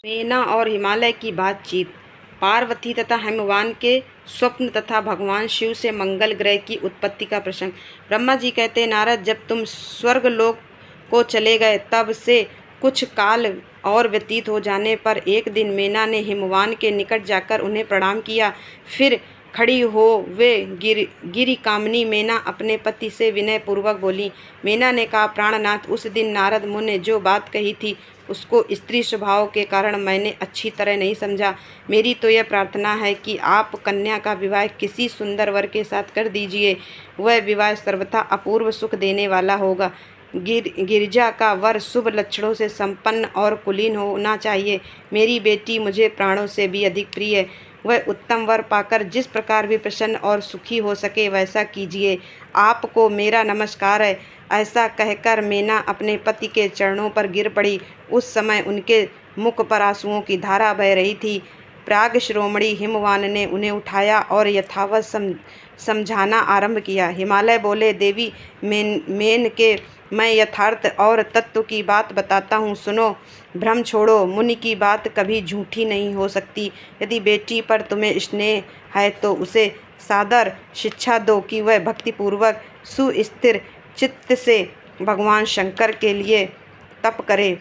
मेना और हिमालय की बातचीत। पार्वती तथा हिमवान के स्वप्न तथा भगवान शिव से मंगल ग्रह की उत्पत्ति का प्रसंग। ब्रह्मा जी कहते, नारद, जब तुम स्वर्गलोक को चले गए तब से कुछ काल और व्यतीत हो जाने पर एक दिन मेना ने हिमवान के निकट जाकर उन्हें प्रणाम किया। फिर खड़ी हो वे गिरी कामनी मेना अपने पति से विनय पूर्वक बोली। मेना ने कहा, प्राणनाथ, उस दिन नारद मुनि ने जो बात कही थी उसको स्त्री स्वभाव के कारण मैंने अच्छी तरह नहीं समझा। मेरी तो यह प्रार्थना है कि आप कन्या का विवाह किसी सुंदर वर के साथ कर दीजिए। वह विवाह सर्वथा अपूर्व सुख देने वाला होगा। गिरिजा का वर शुभ लक्षणों से संपन्न और कुलीन होना चाहिए। मेरी बेटी मुझे प्राणों से भी अधिक प्रिय है। वह उत्तम वर पाकर जिस प्रकार भी प्रसन्न और सुखी हो सके वैसा कीजिए। आपको मेरा नमस्कार है। ऐसा कहकर मेना अपने पति के चरणों पर गिर पड़ी। उस समय उनके मुख पर आंसुओं की धारा बह रही थी। प्राग शिरोमणि हिमवान ने उन्हें उठाया और यथावत समझाना आरंभ किया। हिमालय बोले, देवी मेन के मैं यथार्थ और तत्व की बात बताता हूँ, सुनो। भ्रम छोड़ो, मुनि की बात कभी झूठी नहीं हो सकती। यदि बेटी पर तुम्हें स्नेह है तो उसे सादर शिक्षा दो कि वह भक्तिपूर्वक सुस्थिर चित्त से भगवान शंकर के लिए तप करे।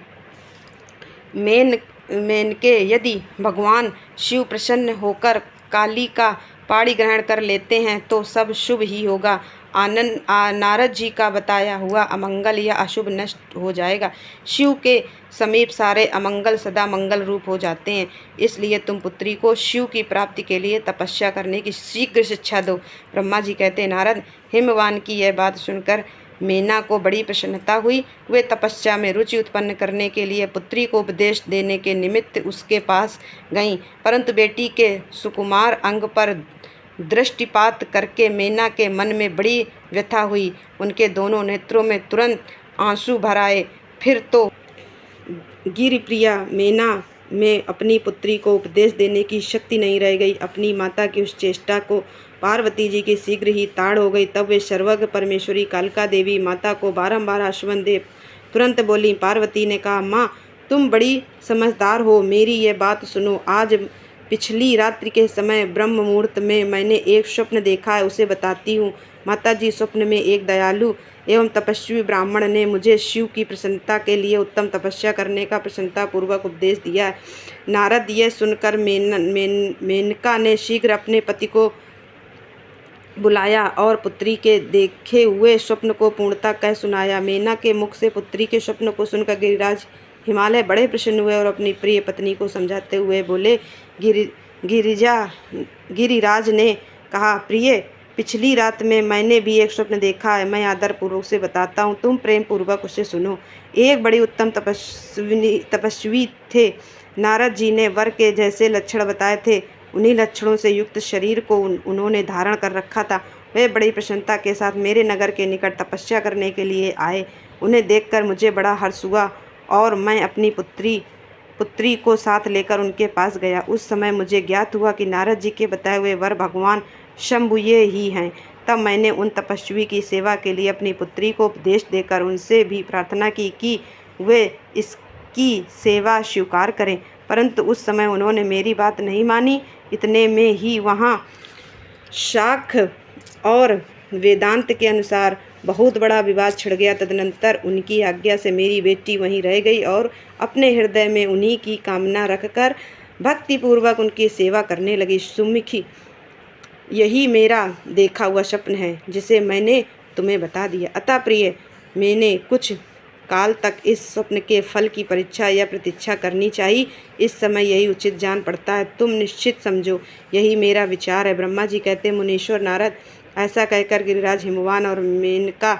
मेनके, यदि भगवान शिव प्रसन्न होकर काली का पाणी ग्रहण कर लेते हैं तो सब शुभ ही होगा। नारद जी का बताया हुआ अमंगल या अशुभ नष्ट हो जाएगा। शिव के समीप सारे अमंगल सदा मंगल रूप हो जाते हैं। इसलिए तुम पुत्री को शिव की प्राप्ति के लिए तपस्या करने की शीघ्र शिक्षा दो। ब्रह्मा जी कहते, नारद, हिमवान की यह बात सुनकर मेना को बड़ी प्रसन्नता हुई। वे तपस्या में रुचि उत्पन्न करने के लिए पुत्री को उपदेश देने के निमित्त उसके पास गईं, परंतु बेटी के सुकुमार अंग पर दृष्टिपात करके मेना के मन में बड़ी व्यथा हुई। उनके दोनों नेत्रों में तुरंत आंसू भर आए। फिर तो गिरिप्रिया मेना में अपनी पुत्री को उपदेश देने की शक्ति नहीं रह गई। अपनी माता की उस चेष्टा को पार्वती जी की शीघ्र ही ताड़ हो गई। तब वे सर्वज्ञ परमेश्वरी कालिका देवी माता को बारंबार आश्वासन दे तुरंत बोली। पार्वती ने कहा, माँ, तुम बड़ी समझदार हो, मेरी ये बात सुनो। आज पिछली रात्रि के समय ब्रह्म मुहूर्त में मैंने एक स्वप्न देखा है, उसे बताती हूँ। माता जी, स्वप्न में एक दयालु एवं तपस्वी ब्राह्मण ने मुझे शिव की प्रसन्नता के लिए उत्तम तपस्या करने का प्रसन्नतापूर्वक उपदेश दिया है। नारद, यह सुनकर मेनका ने शीघ्र अपने पति को बुलाया और पुत्री के देखे हुए स्वप्न को पूर्णतः कह सुनाया। मेना के मुख से पुत्री के स्वप्न को सुनकर गिरिराज हिमालय बड़े प्रसन्न हुए और अपनी प्रिय पत्नी को समझाते हुए बोले। गिरिराज ने कहा, प्रिय, पिछली रात में मैंने भी एक स्वप्न देखा है। मैं आदरपूर्वक से बताता हूँ, तुम प्रेम पूर्वक उसे सुनो। एक बड़ी उत्तम तपस्वी थे। नारद जी ने वर के जैसे लक्षण बताए थे, उन्हीं लक्षणों से युक्त शरीर को उन्होंने धारण कर रखा था। वे बड़ी प्रसन्नता के साथ मेरे नगर के निकट तपस्या करने के लिए आए। उन्हें देखकर मुझे बड़ा हर्ष हुआ और मैं अपनी पुत्री को साथ लेकर उनके पास गया। उस समय मुझे ज्ञात हुआ कि नारद जी के बताए हुए वर भगवान शंभु ये ही हैं। तब मैंने उन तपस्वी की सेवा के लिए अपनी पुत्री को उपदेश देकर उनसे भी प्रार्थना की कि वे इसकी सेवा स्वीकार करें, परंतु उस समय उन्होंने मेरी बात नहीं मानी। इतने में ही वहाँ शाख और वेदांत के अनुसार बहुत बड़ा विवाद छिड़ गया। तदनंतर उनकी आज्ञा से मेरी बेटी वहीं रह गई और अपने हृदय में उन्हीं की कामना रखकर भक्तिपूर्वक उनकी सेवा करने लगी। सुमुखी, यही मेरा देखा हुआ स्वप्न है जिसे मैंने तुम्हें बता दिया। अतः प्रिय, मैंने कुछ काल तक इस स्वप्न के फल की परीक्षा या प्रतीक्षा करनी चाहिए। इस समय यही उचित जान पड़ता है। तुम निश्चित समझो, यही मेरा विचार है। ब्रह्मा जी कहते, मुनीश्वर नारद, ऐसा कहकर गिरिराज हिमवान और मेनका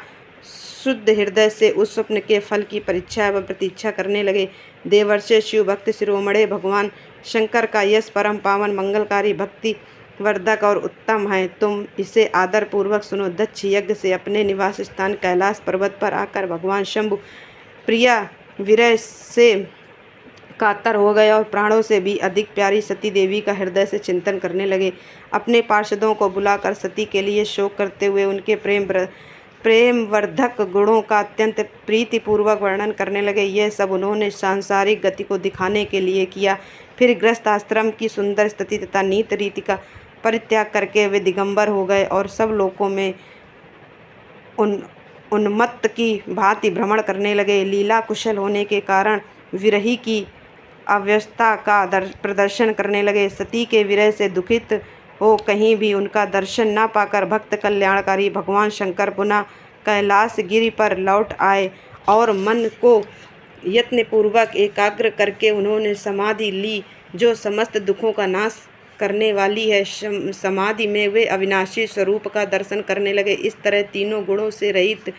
शुद्ध हृदय से उस स्वप्न के फल की परीक्षा एवं प्रतीक्षा करने लगे। देवर्षि शिव भक्त शिरोमणि भगवान शंकर का यश परम पावन मंगलकारी भक्ति वर्धक और उत्तम है। तुम इसे आदर पूर्वक सुनो। दक्ष यज्ञ से अपने निवास स्थान कैलाश पर्वत पर आकर भगवान शंभु प्रिया विरह से कातर हो गए और प्राणों से भी अधिक प्यारी सती देवी का हृदय से चिंतन करने लगे। अपने पार्षदों को बुलाकर सती के लिए शोक करते हुए उनके प्रेम प्रेमवर्धक गुणों का अत्यंत प्रीतिपूर्वक वर्णन करने लगे। यह सब उन्होंने सांसारिक गति को दिखाने के लिए किया। फिर गृहस्थ आश्रम की सुंदर स्थिति तथा नीत रीति का परित्याग करके वे दिगंबर हो गए और सब लोकों में उन्मत्त की भांति भ्रमण करने लगे। लीला कुशल होने के कारण विरही की अव्यवस्था का प्रदर्शन करने लगे। सती के विरह से दुखित हो कहीं भी उनका दर्शन न पाकर भक्त कल्याणकारी भगवान शंकर पुनः कैलाश गिरि पर लौट आए और मन को यत्नपूर्वक एकाग्र करके उन्होंने समाधि ली जो समस्त दुखों का नाश करने वाली है। समाधि में वे अविनाशी स्वरूप का दर्शन करने लगे। इस तरह तीनों गुणों से रहित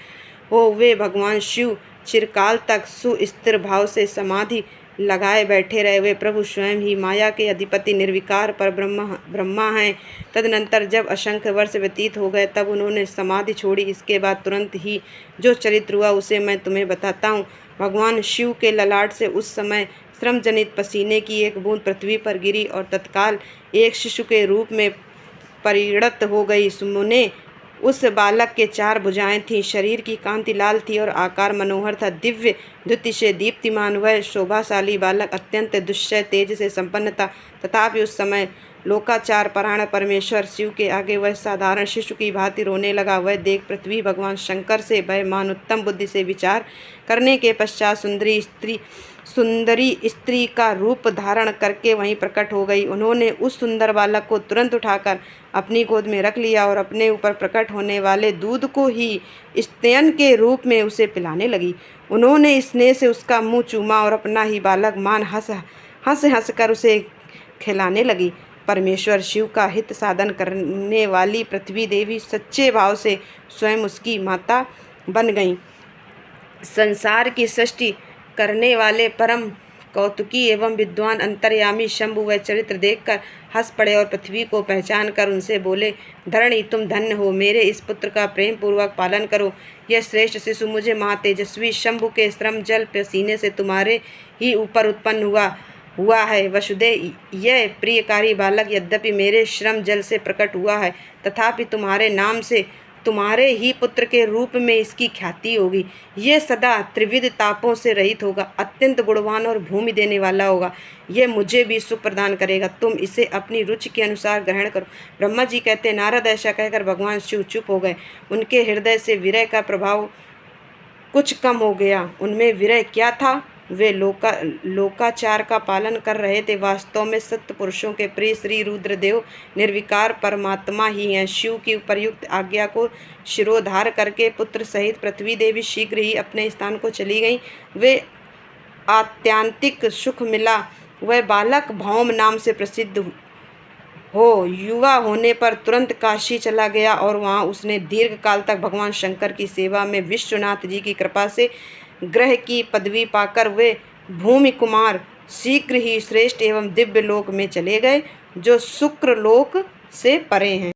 हो वे भगवान शिव चिरकाल तक सुस्थिर भाव से समाधि लगाए बैठे रहे। वे प्रभु स्वयं ही माया के अधिपति निर्विकार पर ब्रह्मा हैं। तदनंतर जब असंख्य वर्ष व्यतीत हो गए तब उन्होंने समाधि छोड़ी। इसके बाद तुरंत ही जो चरित्र हुआ उसे मैं तुम्हें बताता हूँ। भगवान शिव के ललाट से उस समय श्रम जनित पसीने की एक बूंद पृथ्वी पर गिरी और तत्काल एक शिशु के रूप में परिणत हो गई। सुमुने उस बालक के 4 भुजाएं थीं, शरीर की कांति लाल थी और आकार मनोहर था। दिव्य द्युति से दीप्तिमान वह शोभाशाली बालक अत्यंत दुष्यय तेज से संपन्न था। तथापि उस समय लोकाचार परायण परमेश्वर शिव के आगे वह साधारण शिशु की भांति रोने लगा। वह देख पृथ्वी भगवान शंकर से भयमान उत्तम बुद्धि से विचार करने के पश्चात सुंदरी स्त्री का रूप धारण करके वहीं प्रकट हो गई। उन्होंने उस सुंदर बालक को तुरंत उठाकर अपनी गोद में रख लिया और अपने ऊपर प्रकट होने वाले दूध को ही स्तन के रूप में उसे पिलाने लगी। उन्होंने स्नेह से उसका मुंह चूमा और अपना ही बालक मान हंस कर उसे खिलाने लगी। परमेश्वर शिव का हित साधन करने वाली पृथ्वी देवी सच्चे भाव से स्वयं उसकी माता बन गईं। संसार की सृष्टि करने वाले परम कौतुकी एवं विद्वान अंतर्यामी शंभु वह चरित्र देखकर हंस पड़े और पृथ्वी को पहचान कर उनसे बोले, धरणी तुम धन्य हो, मेरे इस पुत्र का प्रेम पूर्वक पालन करो। यह श्रेष्ठ शिशु मुझे महातेजस्वी शंभु के श्रम जल पसीने से तुम्हारे ही ऊपर उत्पन्न हुआ है। वसुदे यह प्रियकारी बालक यद्यपि मेरे श्रम जल से प्रकट हुआ है तथापि तुम्हारे नाम से तुम्हारे ही पुत्र के रूप में इसकी ख्याति होगी। यह सदा त्रिविध तापों से रहित होगा, अत्यंत गुणवान और भूमि देने वाला होगा। यह मुझे भी सुख प्रदान करेगा। तुम इसे अपनी रुचि के अनुसार ग्रहण करो। ब्रह्मा जी कहते, नारद ऐसा कहकर भगवान शिव चुप हो गए। उनके हृदय से विरह का प्रभाव कुछ कम हो गया। उनमें विरह क्या था? वे लोकाचार का पालन कर रहे थे। वास्तव में सत्य पुरुषों के प्रिय श्री रुद्रदेव निर्विकार परमात्मा ही हैं। शिव की उपर्युक्त आज्ञा को शिरोधार करके पुत्र सहित पृथ्वी देवी शीघ्र ही अपने स्थान को चली गईं। वे आत्यांतिक सुख मिला। वह बालक भौम नाम से प्रसिद्ध हो युवा होने पर तुरंत काशी चला गया और वहाँ उसने दीर्घ काल तक भगवान शंकर की सेवा में विश्वनाथ जी की कृपा से ग्रह की पदवी पाकर वे भूमि कुमार शीघ्र ही श्रेष्ठ एवं दिव्य लोक में चले गए जो शुक्र लोक से परे हैं।